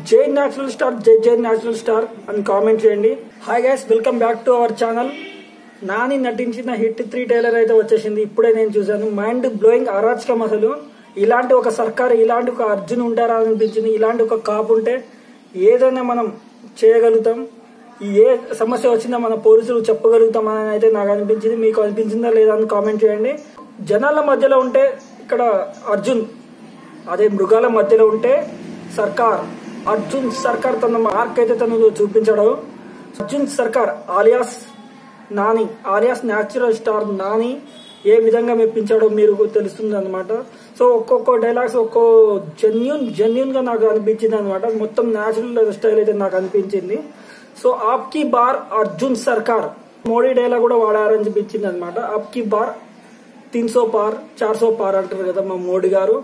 జై natural star, జై natural star అని కామెంట్ చేయండి. Hi guys, welcome back to our channel. Nani నటించిన హిట్ 3 ట్రైలర్ అయితే వచ్చేసింది. ఇప్పుడే నేను చూసాను. మైండ్ బ్లోయింగ్, అరాచకం. అసలు ఇలాంటి ఒక సర్కార్, ఇలాంటి ఒక అర్జున్ ఉంటారా అనిపించింది. ఇలాంటి ఒక కాపు ఉంటే ఏదైనా మనం చేయగలుగుతాం. ఏ సమస్య వచ్చినా మన పోలీసులు చెప్పగలుగుతాం అని అయితే నాకు అనిపించింది. మీకు అనిపించిందా లేదా అని కామెంట్ చేయండి. జనాల మధ్యలో ఉంటే ఇక్కడ అర్జున్, అదే మృగాల మధ్యలో ఉంటే సర్కార్. అర్జున్ సర్కార్ తన మార్క్ అయితే తను చూపించాడు. Arjun Sarkar alias Nani, alias natural star Nani ఏ విధంగా మెప్పించాడో మీరు తెలుస్తుంది అనమాట. సో ఒక్కొక్క డైలాగ్స్ ఒక్కో జెన్యున్ గా నాకు అనిపించింది అనమాట. మొత్తం న్యాచురల్ స్టైల్ అయితే నాకు అనిపించింది. సో ఆప్కి బార్ అర్జున్ సర్కార్, మోడీ డైలాగ్ కూడా వాడారని అనిపించింది అనమాట. ఆప్కి బార్ 300 పార్ 400 పార్ అంటారు కదా మా మోడీ గారు.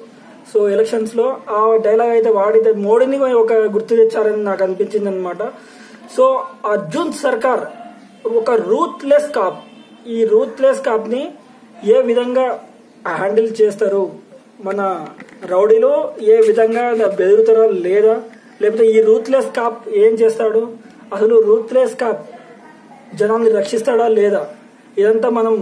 సో ఎలక్షన్స్ లో ఆ డైలాగ్ అయితే వాడితే మోడీని ఒక గుర్తు తెచ్చారని నాకు అనిపించింది అనమాట. సో అర్జున్ సర్కార్ ఒక రూత్లెస్ కాప్. ఈ రూత్లెస్ కాప్ ని ఏ విధంగా హ్యాండిల్ చేస్తారు, మన రౌడీలో ఏ విధంగా బెదురుతారా లేదా, లేకపోతే ఈ రూత్లెస్ కాప్ ఏం చేస్తాడు, అసలు రూత్లెస్ కాప్ జనాల్ని రక్షిస్తాడా లేదా, ఇదంతా మనం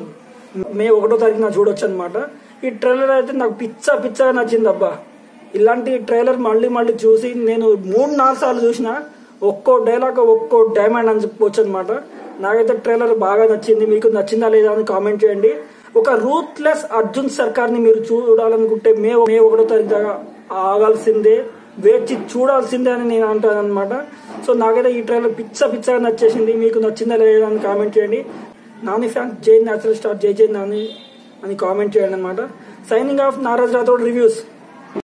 మే 1వ తారీఖున చూడొచ్చు అనమాట. ఈ ట్రైలర్ అయితే నాకు పిచ్చగా నచ్చింది. అబ్బా, ఇలాంటి ట్రైలర్ మళ్ళీ చూసి నేను 3-4 సార్లు చూసిన. ఒక్కో డైలాగ్ ఒక్కో డైమండ్ అని చెప్పుకోవచ్చు అనమాట. నాకైతే ట్రైలర్ బాగా నచ్చింది. మీకు నచ్చిందా లేదా అని కామెంట్ చేయండి. ఒక రూత్లెస్ అర్జున్ సర్కార్ ని మీరు చూడాలనుకుంటే మే 1వ తారీఖు దాకా ఆగాల్సిందే, వేచి చూడాల్సిందే అని నేను అంటాను అనమాట. సో నాకైతే ఈ ట్రైలర్ పిచ్చగా నచ్చేసింది. మీకు నచ్చిందా లేదా అని కామెంట్ చేయండి. నాని ఫ్యాన్స్ జై న్యాచురల్ స్టార్, జై నాని అని కామెంట్ చేయండి అనమాట. Signing off Naraj Rathod reviews.